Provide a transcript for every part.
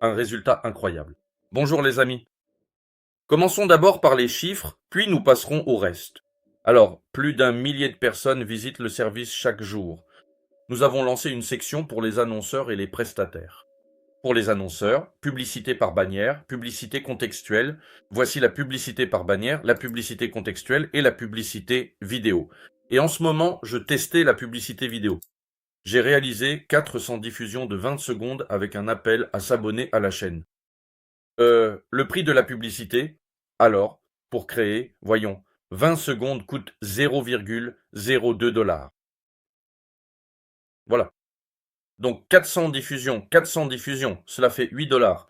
un résultat incroyable. Bonjour les amis. Commençons d'abord par les chiffres, puis nous passerons au reste. Alors, plus d'un millier de personnes visitent le service chaque jour. Nous avons lancé une section pour les annonceurs et les prestataires. Pour les annonceurs, publicité par bannière, publicité contextuelle. Voici la publicité par bannière, la publicité contextuelle et la publicité vidéo. Et en ce moment, je testais la publicité vidéo. J'ai réalisé 400 diffusions de 20 secondes avec un appel à s'abonner à la chaîne. Le prix de la publicité, alors, pour créer, voyons, 20 secondes coûte 0,02 $. Voilà. Donc 400 diffusions, cela fait 8 $.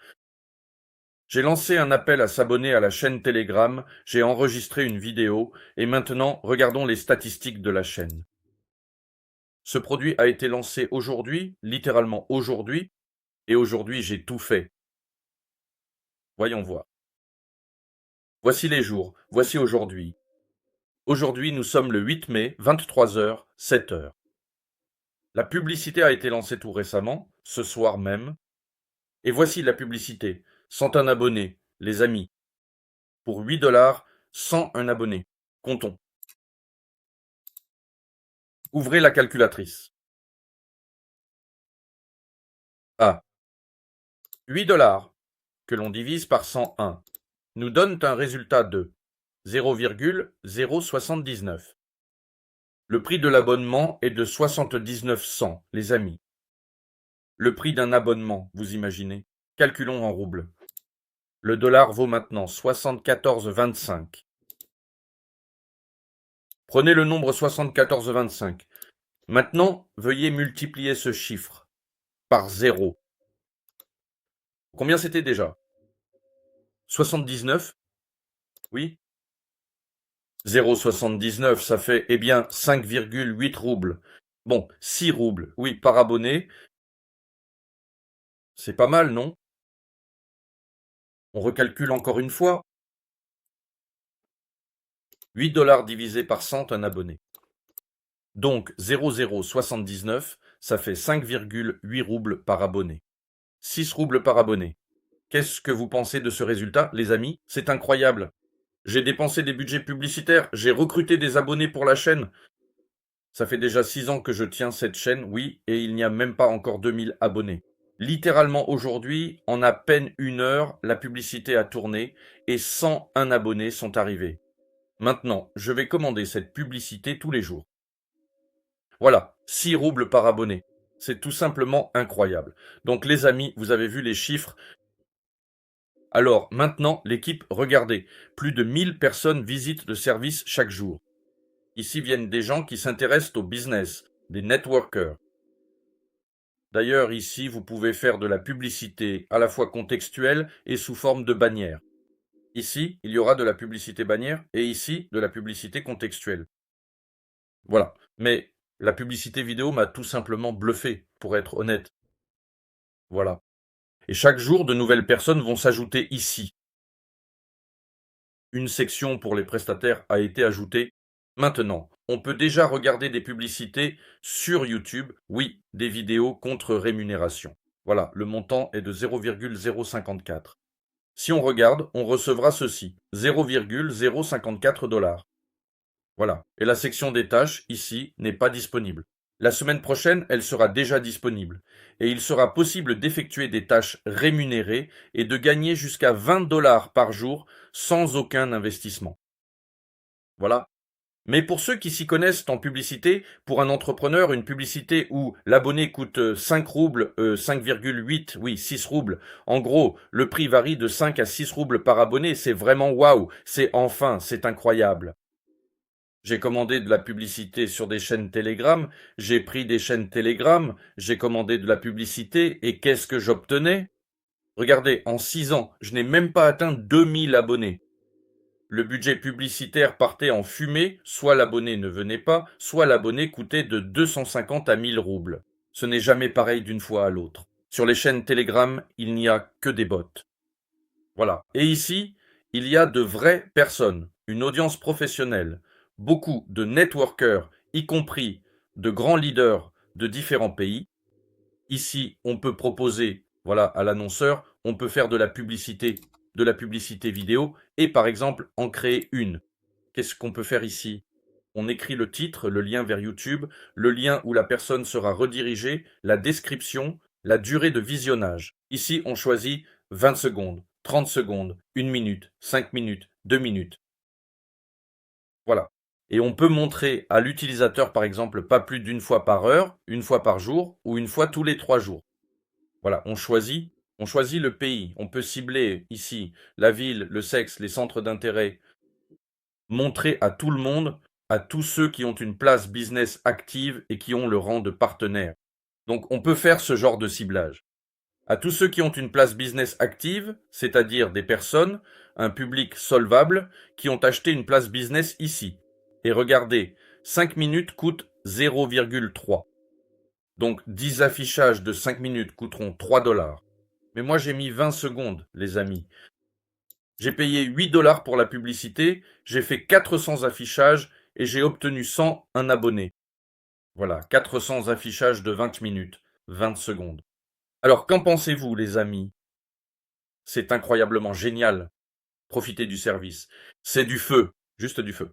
J'ai lancé un appel à s'abonner à la chaîne Telegram, j'ai enregistré une vidéo, et maintenant, regardons les statistiques de la chaîne. Ce produit a été lancé aujourd'hui, littéralement aujourd'hui, et aujourd'hui j'ai tout fait. Voyons voir. Voici les jours, voici aujourd'hui. Aujourd'hui, nous sommes le 8 mai, 23h, 7h. La publicité a été lancée tout récemment, ce soir même. Et voici la publicité. 101 abonnés, les amis. Pour 8 $, 101 abonnés. Comptons. Ouvrez la calculatrice. Ah, 8 $ que l'on divise par 101 nous donne un résultat de 0,079. Le prix de l'abonnement est de 79 cents, les amis. Le prix d'un abonnement, vous imaginez? Calculons en roubles. Le dollar vaut maintenant 74,25. Prenez le nombre 74,25. Maintenant, veuillez multiplier ce chiffre par 0. Combien c'était déjà? 79? Oui. 0,79, ça fait, eh bien, 5,8 roubles. Bon, 6 roubles, oui, par abonné. C'est pas mal, non? On recalcule encore une fois. 8 $ divisé par 100, un abonné. Donc 0,079, ça fait 5,8 roubles par abonné. 6 roubles par abonné. Qu'est-ce que vous pensez de ce résultat, les amis? C'est incroyable. J'ai dépensé des budgets publicitaires, j'ai recruté des abonnés pour la chaîne. Ça fait déjà 6 ans que je tiens cette chaîne, oui, et il n'y a même pas encore 2000 abonnés. Littéralement aujourd'hui, en à peine 1 heure, la publicité a tourné et 101 abonnés sont arrivés. Maintenant, je vais commander cette publicité tous les jours. Voilà, 6 roubles par abonné. C'est tout simplement incroyable. Donc les amis, vous avez vu les chiffres. Alors maintenant, l'équipe, regardez, plus de 1000 personnes visitent le service chaque jour. Ici viennent des gens qui s'intéressent au business, des networkers. D'ailleurs, ici, vous pouvez faire de la publicité à la fois contextuelle et sous forme de bannière. Ici, il y aura de la publicité bannière et ici, de la publicité contextuelle. Voilà. Mais la publicité vidéo m'a tout simplement bluffé, pour être honnête. Voilà. Et chaque jour, de nouvelles personnes vont s'ajouter ici. Une section pour les prestataires a été ajoutée. Maintenant, on peut déjà regarder des publicités sur YouTube, oui, des vidéos contre rémunération. Voilà, le montant est de 0,054. Si on regarde, on recevra ceci, 0,054 $. Voilà, et la section des tâches, ici, n'est pas disponible. La semaine prochaine, elle sera déjà disponible, et il sera possible d'effectuer des tâches rémunérées et de gagner jusqu'à 20 $ par jour sans aucun investissement. Voilà. Mais pour ceux qui s'y connaissent en publicité, pour un entrepreneur, une publicité où l'abonné coûte 5 roubles, 5,8, oui, 6 roubles. En gros, le prix varie de 5 à 6 roubles par abonné. C'est vraiment waouh. C'est incroyable. J'ai commandé de la publicité sur des chaînes Telegram, j'ai pris des chaînes Telegram, j'ai commandé de la publicité, et qu'est-ce que j'obtenais? Regardez, en 6 ans, je n'ai même pas atteint 2000 abonnés. Le budget publicitaire partait en fumée, soit l'abonné ne venait pas, soit l'abonné coûtait de 250 à 1000 roubles. Ce n'est jamais pareil d'une fois à l'autre. Sur les chaînes Telegram, il n'y a que des bots. Voilà. Et ici, il y a de vraies personnes, une audience professionnelle, beaucoup de networkers, y compris de grands leaders de différents pays. Ici, on peut proposer, voilà, à l'annonceur, on peut faire de la publicité vidéo et par exemple en créer une. Qu'est-ce qu'on peut faire ici? On écrit le titre, le lien vers YouTube, le lien où la personne sera redirigée, la description, la durée de visionnage. Ici, on choisit 20 secondes, 30 secondes, 1 minute, 5 minutes, 2 minutes. Voilà. Et on peut montrer à l'utilisateur, par exemple, pas plus d'une fois par heure, une fois par jour ou une fois tous les 3 jours. Voilà, on choisit le pays. On peut cibler ici la ville, le sexe, les centres d'intérêt, montrer à tout le monde, à tous ceux qui ont une place business active et qui ont le rang de partenaire. Donc on peut faire ce genre de ciblage. À tous ceux qui ont une place business active, c'est-à-dire des personnes, un public solvable, qui ont acheté une place business ici. Et regardez, 5 minutes coûtent 0,3. Donc 10 affichages de 5 minutes coûteront 3 dollars. Mais moi j'ai mis 20 secondes, les amis. J'ai payé 8 dollars pour la publicité, j'ai fait 400 affichages et j'ai obtenu 101 abonnés. Voilà, 400 affichages de 20 minutes, 20 secondes. Alors qu'en pensez-vous, les amis? C'est incroyablement génial. Profitez du service. C'est du feu, juste du feu.